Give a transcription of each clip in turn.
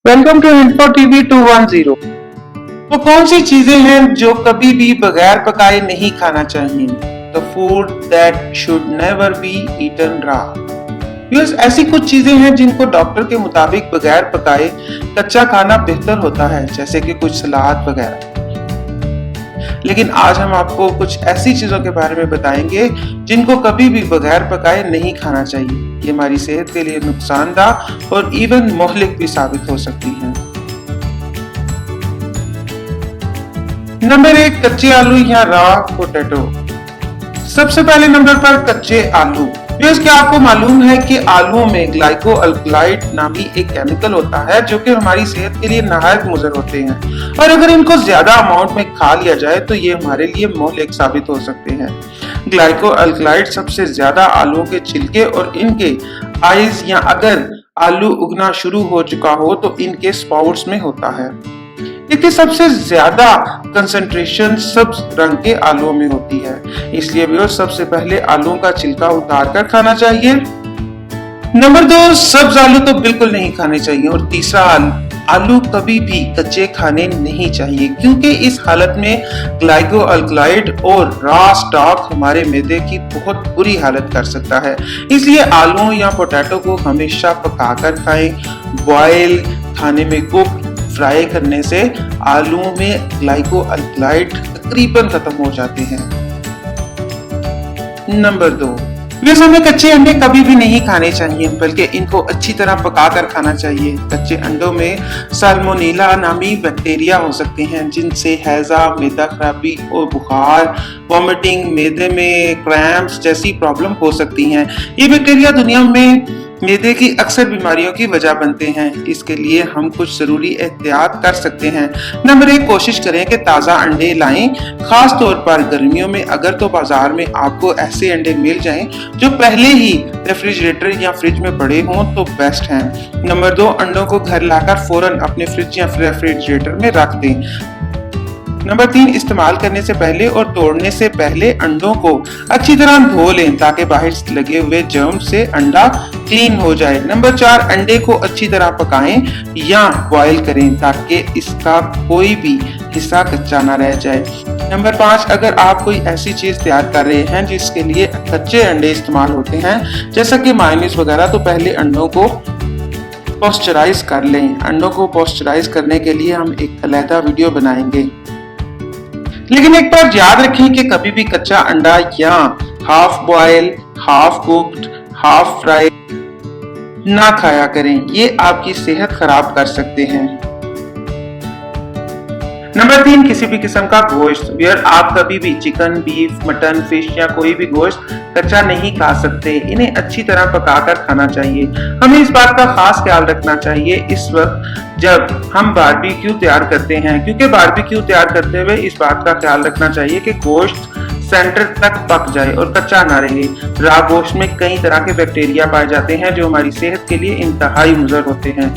Welcome to info TV 210। वो कौन सी चीजें हैं जो कभी भी बगैर पकाए नहीं खाना चाहिए? The food that should never be eaten raw. Yes, ऐसी कुछ चीजें हैं जिनको डॉक्टर के मुताबिक बगैर पकाए कच्चा खाना बेहतर होता है, जैसे कि कुछ सलाद वगैरह। लेकिन आज हम आपको कुछ ऐसी चीजों के बारे में बताएंगे जिनको कभी भी बगैर पकाए नहीं खाना चाहिए। ये हमारी सेहत के लिए नुकसानदायक और इवन मोहलिक भी साबित हो सकती हैं। नंबर 1, कच्चे आलू या रॉ पोटैटो। सबसे पहले नंबर पर कच्चे आलू। क्या आपको मालूम है कि आलू में ग्लाइको अल्कलॉइड नामी एक केमिकल होता है जो कि हमारी सेहत के लिए नहायत मुज़र होते हैं, और अगर इनको ज्यादा अमाउंट में खा लिया जाए तो ये हमारे लिए मोहलिक साबित हो सकते हैं। ग्लाइको अल्कलॉइड सबसे ज्यादा आलूओं के छिलके और इनके आइज या अगर आलू उगना शुरू हो चुका हो तो इनके स्पाउट्स में होता है। इसकी सबसे ज्यादा कंसंट्रेशन सब्ज रंग के आलूओं में होती है, इसलिए भी सबसे पहले आलूओं का छिलका उतार कर खाना चाहिए। नंबर 2, सब्ज आलू तो बिल्कुल नहीं खाने चाहिए। और तीसरा, आलू कभी भी कच्चे खाने नहीं चाहिए क्योंकि इस हालत में ग्लाइको अल्कलॉइड और रॉ स्टॉक हमारे मैदे की बहुत बुरी हालत कर सकता है। इसलिए आलू या पोटैटो को हमेशा पकाकर खाएं। बॉयल, खाने में कुक, फ्राई करने से आलूओं में ग्लाइको अल्कलॉइड तकरीबन खत्म हो जाते हैं। नंबर 2, वैसे हमें कच्चे अंडे कभी भी नहीं खाने चाहिए, बल्कि इनको अच्छी तरह पकाकर खाना चाहिए। कच्चे अंडों में साल्मोनेला नामी बैक्टीरिया हो सकते हैं जिनसे हैजा, मैदा खराबी और बुखार, वॉमिटिंग, मैदे में क्रैम्प्स जैसी प्रॉब्लम हो सकती हैं। ये बैक्टीरिया दुनिया में मैदे की अक्सर बीमारियों की वजह बनते हैं। इसके लिए हम कुछ जरूरी एहतियात कर सकते हैं। नंबर 1, कोशिश करें कि ताज़ा अंडे लाएं, खास तौर पर गर्मियों में। अगर तो बाजार में आपको ऐसे अंडे मिल जाएं जो पहले ही रेफ्रिजरेटर या फ्रिज में पड़े हों तो बेस्ट हैं। नंबर 2, अंडों को घर लाकर फौरन अपने फ्रिज या रेफ्रिजरेटर में रख दें। नंबर 3, इस्तेमाल करने से पहले और तोड़ने से पहले अंडों को अच्छी तरह धो लें ताकि बाहर लगे हुए जर्म से अंडा क्लीन हो जाए। नंबर 4, अंडे को अच्छी तरह पकाएं या बॉयल करें ताकि इसका कोई भी हिस्सा कच्चा ना रह जाए। नंबर 5, अगर आप कोई ऐसी चीज तैयार कर रहे हैं जिसके लिए कच्चे अंडे इस्तेमाल होते हैं, जैसा कि मायोनीज वगैरह, तो पहले अंडों को पॉस्चराइज कर लें। अंडों को पॉस्चराइज करने के लिए हम एक अलग वीडियो बनाएंगे। लेकिन एक बार याद रखें कि कभी भी कच्चा अंडा या half boil, half cooked, half fry ना खाया करें, ये आपकी सेहत खराब कर सकते हैं। नंबर 3, किसी भी किस्म का गोश्त। यार आप कभी भी चिकन, बीफ, मटन, फिश या कोई भी गोश्त कच्चा नहीं खा सकते। इन्हें अच्छी तरह पकाकर खाना चाहिए। हमें इस बात का खास ख्याल रखना चाहिए इस वक्त जब हम बारबेक्यू तैयार करते हैं, क्योंकि बारबेक्यू तैयार करते हुए इस बात का ख्याल रखना चाहिए कि गोश्त सेंटर तक पक जाए और कच्चा ना रहे। रॉ गोश्त में कई तरह के बैक्टीरिया पाए जाते हैं जो हमारी सेहत के लिए इंतहाई मुज़र होते हैं।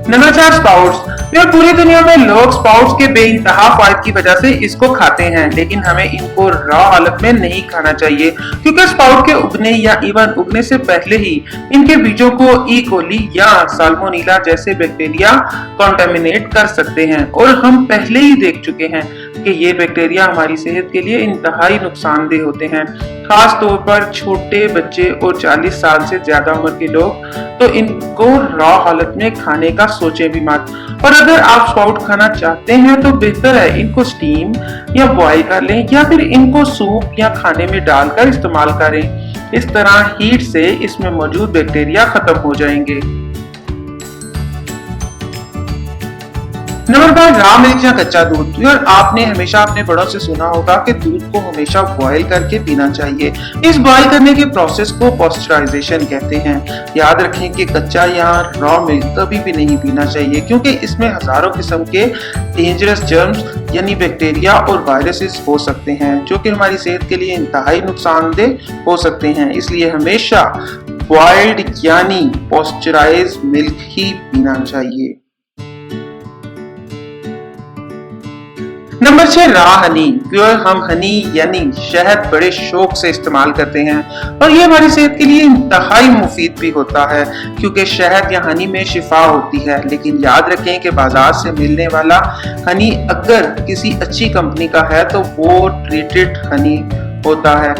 Number 4, sprouts. पूरी दुनिया में लोग स्पाउट्स के बेइंतहा फायदे की वजह से इसको खाते हैं, लेकिन हमें इनको रॉ हालत में नहीं खाना चाहिए क्योंकि स्पाउट के उगने या इवन उगने से पहले ही इनके बीजों को ई कोली या साल्मोनेला जैसे बैक्टीरिया कॉन्टेमिनेट कर सकते हैं, और हम पहले ही देख चुके हैं कि ये बैक्टीरिया हमारी सेहत के लिए इंतहाई नुकसानदेह होते हैं, खास तौर पर छोटे बच्चे और 40 साल से ज्यादा उम्र के लोग तो इनको रॉ हालत में खाने का सोचें भी मत। और अगर आप स्पाउट खाना चाहते हैं तो बेहतर है इनको स्टीम या बॉयल कर लें या फिर इनको सूप या खाने में डालकर इस्तेमाल करें। इस तरह हीट से इसमें मौजूद बैक्टीरिया खत्म हो जाएंगे। नंबर 5, रॉ मिल्क या कच्चा दूध। यार आपने हमेशा अपने बड़ों से सुना होगा कि दूध को हमेशा बॉयल करके पीना चाहिए। इस बॉयल करने के प्रोसेस को पॉस्चराइजेशन कहते हैं। याद रखें कि कच्चा या रॉ मिल्क कभी भी नहीं पीना चाहिए क्योंकि इसमें हजारों किस्म के डेंजरस जर्म्स यानी बैक्टीरिया और वायरसेस हो सकते हैं जो कि हमारी सेहत के लिए इंतहाई नुकसानदेह हो सकते हैं। इसलिए हमेशा बॉइल्ड यानी पॉस्चराइज मिल्क ही पीना चाहिए। नंबर 6 रा हनी। प्योर हम हनी यानी शहद बड़े शौक से इस्तेमाल करते हैं और ये हमारी सेहत के लिए इंतहाई मुफीद भी होता है क्योंकि शहद या हनी में शिफा होती है। लेकिन याद रखें कि बाजार से मिलने वाला हनी अगर किसी अच्छी कंपनी का है तो वो ट्रीटेड हनी होता है,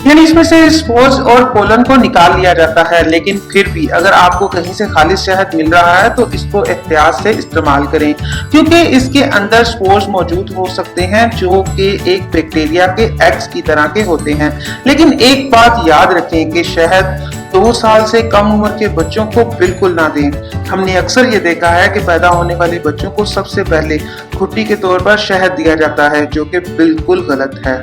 यानी इसमें से स्पोर्स और पोलन को निकाल लिया जाता है। लेकिन फिर भी अगर आपको कहीं से खालिश शहद मिल रहा है तो इसको एहतियात से इस्तेमाल करें क्योंकि इसके अंदर स्पोर्स मौजूद हो सकते हैं जो कि एक बैक्टीरिया के एग्स की तरह के होते हैं। लेकिन एक बात याद रखें कि शहद 2 साल से कम उम्र के बच्चों को बिल्कुल ना दें। हमने अक्सर ये देखा है कि पैदा होने वाले बच्चों को सबसे पहले खुट्टी के तौर पर शहद दिया जाता है, जो कि बिल्कुल गलत है।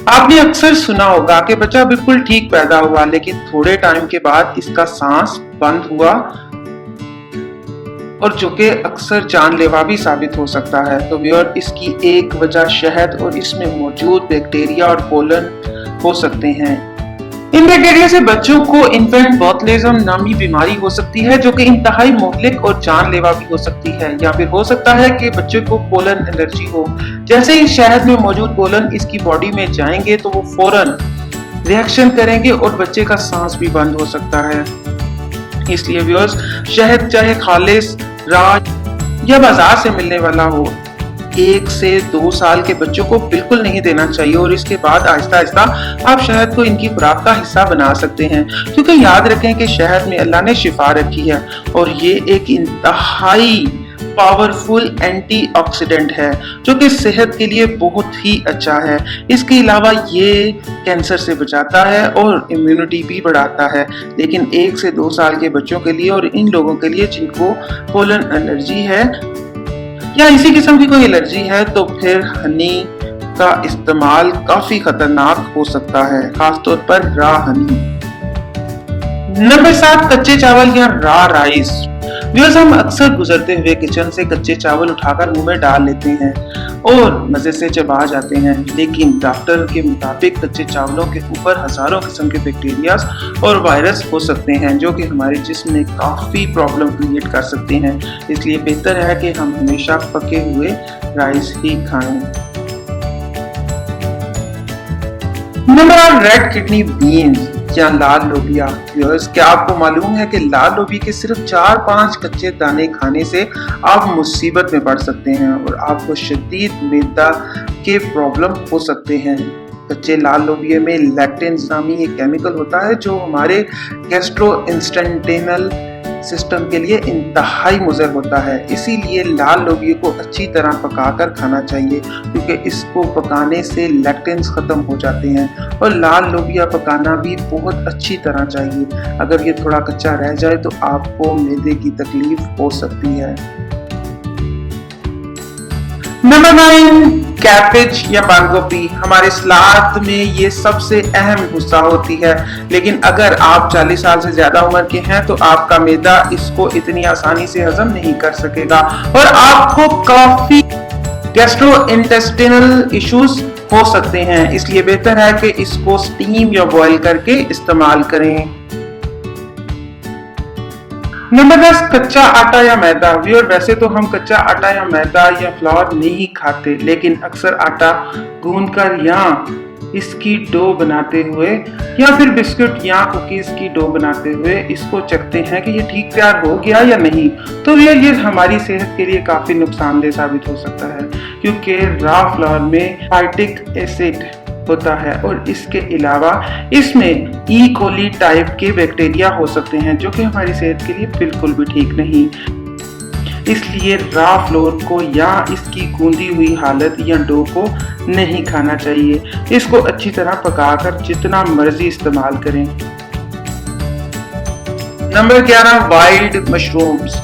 आपने अक्सर सुना होगा कि बच्चा बिल्कुल ठीक पैदा हुआ लेकिन थोड़े टाइम के बाद इसका सांस बंद हुआ, और जो कि अक्सर जानलेवा भी साबित हो सकता है। तो व्यूअर, इसकी एक वजह शहद और इसमें मौजूद बैक्टीरिया और पोलन हो सकते हैं। इन बैक्टीरिया से बच्चों को इन्फेंट बोtulism नामी बीमारी हो सकती है जो कि इंतहाई मोहलिक और जानलेवा भी हो सकती है, या फिर हो सकता है कि बच्चे को पोलन एलर्जी हो। जैसे ही शहद में मौजूद पोलन इसकी बॉडी में जाएंगे तो वो फौरन रिएक्शन करेंगे और बच्चे का सांस भी बंद हो सकता है। इसलिए व्यूअर्स, शहद चाहे खालिस, राज या बाजार से मिलने वाला हो, 1 से 2 साल के बच्चों को बिल्कुल नहीं देना चाहिए और इसके बाद आहिस्ता आहिस्ता आप शहद को इनकी खुराक का हिस्सा बना सकते हैं क्योंकि याद रखें कि शहद में अल्लाह ने शिफा रखी है और ये एक इंतहाई पावरफुल एंटीऑक्सीडेंट है जो कि सेहत के लिए बहुत ही अच्छा है। इसके अलावा ये कैंसर से बचाता है और इम्यूनिटी भी बढ़ाता है। लेकिन 1 से 2 साल के बच्चों के लिए और इन लोगों के लिए जिनको पोलन एलर्जी है या इसी किस्म की कोई एलर्जी है तो फिर हनी का इस्तेमाल काफी खतरनाक हो सकता है, खासतौर पर रा हनी। नंबर 7 कच्चे चावल या रा राइस। व्यूअर्स, हम अक्सर गुजरते हुए किचन से कच्चे चावल उठाकर मुंह में डाल लेते हैं और मजे से चबा जाते हैं, लेकिन डॉक्टर के मुताबिक कच्चे चावलों के ऊपर हजारों किस्म के बैक्टीरिया और वायरस हो सकते हैं जो कि हमारे जिस्म में काफी प्रॉब्लम क्रिएट कर सकते हैं। इसलिए बेहतर है कि हम हमेशा पके हुए राइस ही खाएं। नंबर 8 रेड किडनी बीन्स या लाल लोबिया। व्यूअर्स, क्या आपको मालूम है कि लाल लोबिया के सिर्फ 4-5 कच्चे दाने खाने से आप मुसीबत में पड़ सकते हैं और आपको शदीद मैदा के प्रॉब्लम हो सकते हैं। कच्चे लाल लोबिया में लैक्टेन्स नामी एक केमिकल होता है जो हमारे गैस्ट्रोइंटेस्टाइनल सिस्टम के लिए इंतहाई मुज़र होता है। इसीलिए लाल लोबिया को अच्छी तरह पकाकर खाना चाहिए क्योंकि इसको पकाने से लैक्टेन्स खत्म हो जाते हैं और लाल लोबिया पकाना भी बहुत अच्छी तरह चाहिए। अगर ये थोड़ा कच्चा रह जाए तो आपको मैदे की तकलीफ हो सकती है। नंबर 9 कैबेज या बंद गोभी। हमारे सलाद में ये सबसे अहम हिस्सा होती है, लेकिन अगर आप 40 साल से ज्यादा उम्र के हैं तो आपका मैदा इसको इतनी आसानी से हजम नहीं कर सकेगा और आपको काफी गैस्ट्रोइंटेस्टाइनल इश्यूज हो सकते हैं। इसलिए बेहतर है कि इसको स्टीम या बॉईल करके इस्तेमाल करें। नंबर 10 कच्चा आटा या मैदा। व्यूअर, वैसे तो हम कच्चा आटा या मैदा या फ्लावर नहीं खाते, लेकिन अक्सर आटा गूंदकर या इसकी डो बनाते हुए या फिर बिस्कुट या कुकीज की डो बनाते हुए इसको चखते हैं कि ये ठीक तैयार हो गया या नहीं। तो ये हमारी सेहत के लिए काफी नुकसानदेह साबित हो सकता है क्योंकि रॉ फ्लावर में फाइटिक एसिड होता है और इसके अलावा इसमें ई कोली टाइप के बैक्टीरिया हो सकते हैं जो कि हमारी सेहत के लिए बिल्कुल भी ठीक नहीं। इसलिए रॉ फ्लोर को या इसकी गूंदी हुई हालत या डो को नहीं खाना चाहिए। इसको अच्छी तरह पकाकर जितना मर्जी इस्तेमाल करें। Number 11 wild mushrooms.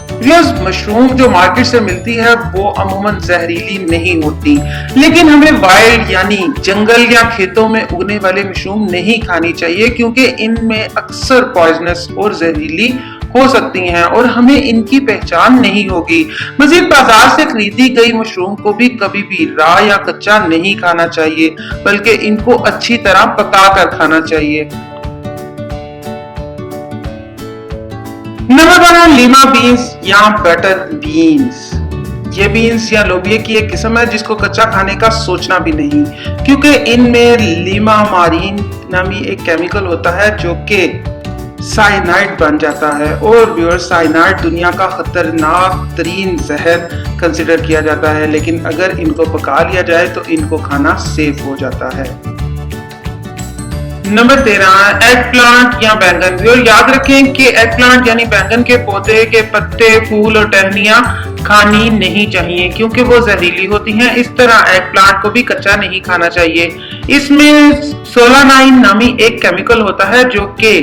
मशरूम जो मार्केट से मिलती है वो अमूमन जहरीली नहीं होती, लेकिन हमें वाइल्ड यानी जंगल या खेतों में उगने वाले मशरूम नहीं खानी चाहिए क्योंकि इनमें अक्सर पॉइजनस और जहरीली हो सकती हैं और हमें इनकी पहचान नहीं होगी। मजीद बाजार से खरीदी गई मशरूम को भी कभी भी रॉ या कच्चा नहीं खाना चाहिए, बल्कि इनको अच्छी तरह पकाकर खाना चाहिए। नंबर 12 लीमा बीन्स या बटर बीन्स। ये बीन्स या लोबिया की एक किस्म है जिसको कच्चा खाने का सोचना भी नहीं, क्योंकि इनमें लीमामारीन नामी एक केमिकल होता है जो कि साइनाइड बन जाता है। और व्यूअर्स, साइनाइड दुनिया का खतरनाक तरीन जहर कंसिडर किया जाता है, लेकिन अगर इनको पका लिया जाए तो इनको खाना सेफ हो जाता है। नंबर 13, एग प्लांट या बैंगन। और याद रखें कि एग प्लांट यानी बैंगन के पौधे के पत्ते, फूल और टहनियां खानी नहीं चाहिए क्योंकि वो जहरीली होती हैं। इस तरह एग प्लांट को भी कच्चा नहीं खाना चाहिए। इसमें सोलानाइन नामी एक केमिकल होता है जो कि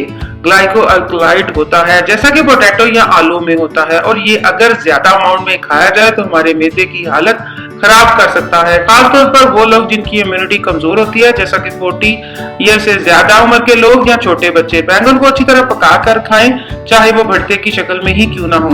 ग्लाइकोअल्कलॉइड होता है, जैसा कि पोटैटो या आलू में होता है, और ये अगर ज्यादा अमाउंट में खाया जाए तो हमारे मैदे की हालत खराब कर सकता है। खासतौर पर वो लोग जिनकी इम्यूनिटी कमजोर होती है, जैसा कि 40 ईयर से ज्यादा उम्र के लोग या छोटे बच्चे। बैंगन को अच्छी तरह पका कर खाएं, चाहे वो भरते की शक्ल में ही क्यों ना हो।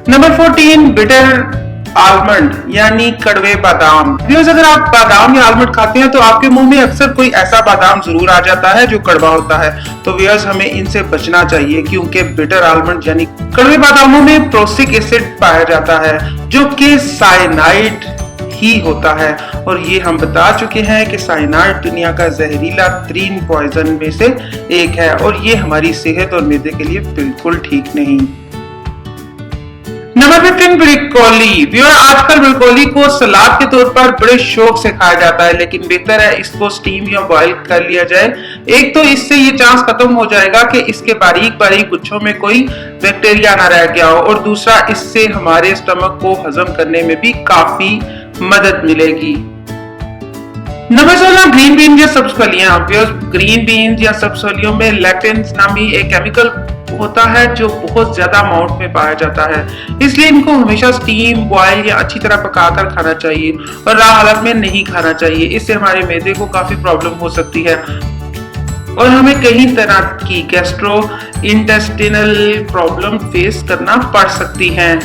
नंबर 14, बिटर आलमंड यानी कड़वे बादाम। व्यूअर्स, अगर आप बादाम या आलमंड खाते हैं तो आपके मुंह में अक्सर कोई ऐसा बादाम जरूर आ जाता है जो कड़वा होता है। तो व्यूअर्स, हमें इनसे बचना चाहिए क्योंकि बिटर आलमंड यानी कड़वे बादामों में प्रोसिक एसिड पाया जाता है जो कि साइनाइड ही होता है। और ये हम बता चुके हैं कि साइनाइड दुनिया का जहरीला तरीन पॉइजन में से एक है और ये हमारी सेहत और मैदे के लिए बिल्कुल ठीक नहीं। Number 15, broccoli. व्यूअर, आजकल ब्रोकोली को सलाद के तौर पर बड़े शौक से खाया जाता है, लेकिन बेहतर है इसको स्टीम या बॉईल कर लिया जाए। एक तो इससे ये चांस खत्म हो जाएगा कि इसके बारीक बारीक गुच्छों में कोई बैक्टीरिया ना रह गया हो, और दूसरा इससे हमारे स्टमक को हजम करने में भी काफी मदद मिलेगी। नंबर 16, ग्रीन बीन या सब्सफलियां। ग्रीन बीन या सब्सफलियों में लैक्टिन नामी एक केमिकल होता है जो बहुत ज्यादा अमाउंट में पाया जाता है, इसलिए इनको हमेशा स्टीम, बॉयल या अच्छी तरह पकाकर खाना चाहिए और राह हालत में नहीं खाना चाहिए। इससे हमारे मैदे को काफी प्रॉब्लम हो सकती है और हमें कई तरह की गैस्ट्रो इंटेस्टिनल प्रॉब्लम फेस करना पड़ सकती है।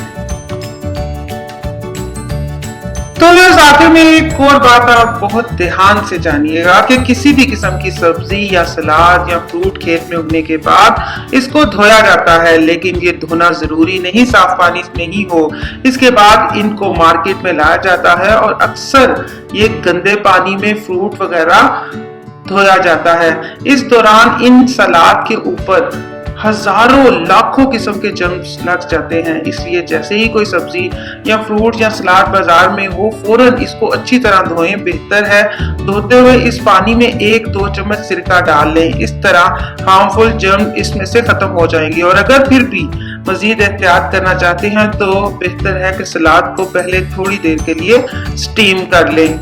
तो आखिर में एक और बात आप बहुत ध्यान से जानिएगा कि किसी भी किस्म की सब्जी या सलाद या फ्रूट खेत में उगने के बाद इसको धोया जाता है, लेकिन ये धोना जरूरी नहीं साफ पानी में ही हो। इसके बाद इनको मार्केट में लाया जाता है और अक्सर ये गंदे पानी में फ्रूट वगैरह धोया जाता है। इस दौरान इन सलाद के ऊपर हजारों लाखों किस्म के जर्म्स लग जाते हैं, इसलिए जैसे ही कोई सब्जी या फ्रूट या सलाद बाजार में हो फौरन इसको अच्छी तरह धोएं। बेहतर है धोते हुए इस पानी में 1-2 चम्मच सिरका डाल लें, इस तरह हार्मफुल जर्म इसमें से खत्म हो जाएंगे। और अगर फिर भी मजीद एहतियात करना चाहते हैं तो बेहतर है कि सलाद को पहले थोड़ी देर के लिए स्टीम कर लें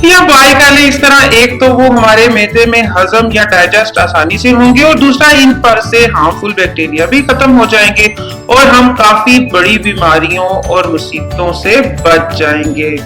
या बॉयल कर ले। इस तरह एक तो वो हमारे मैदे में हजम या डाइजेस्ट आसानी से होंगे और दूसरा इन पर से हार्मफुल बैक्टीरिया भी खत्म हो जाएंगे और हम काफी बड़ी बीमारियों और मुसीबतों से बच जाएंगे।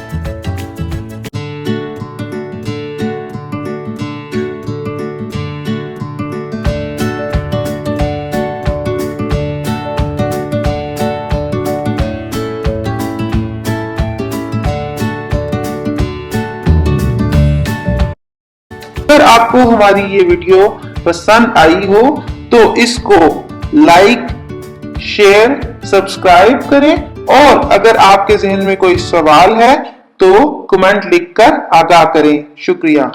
अगर आपको हमारी ये वीडियो पसंद आई हो तो इसको लाइक, शेयर, सब्सक्राइब करें और अगर आपके जहन में कोई सवाल है तो कमेंट लिखकर आगाह करें। शुक्रिया।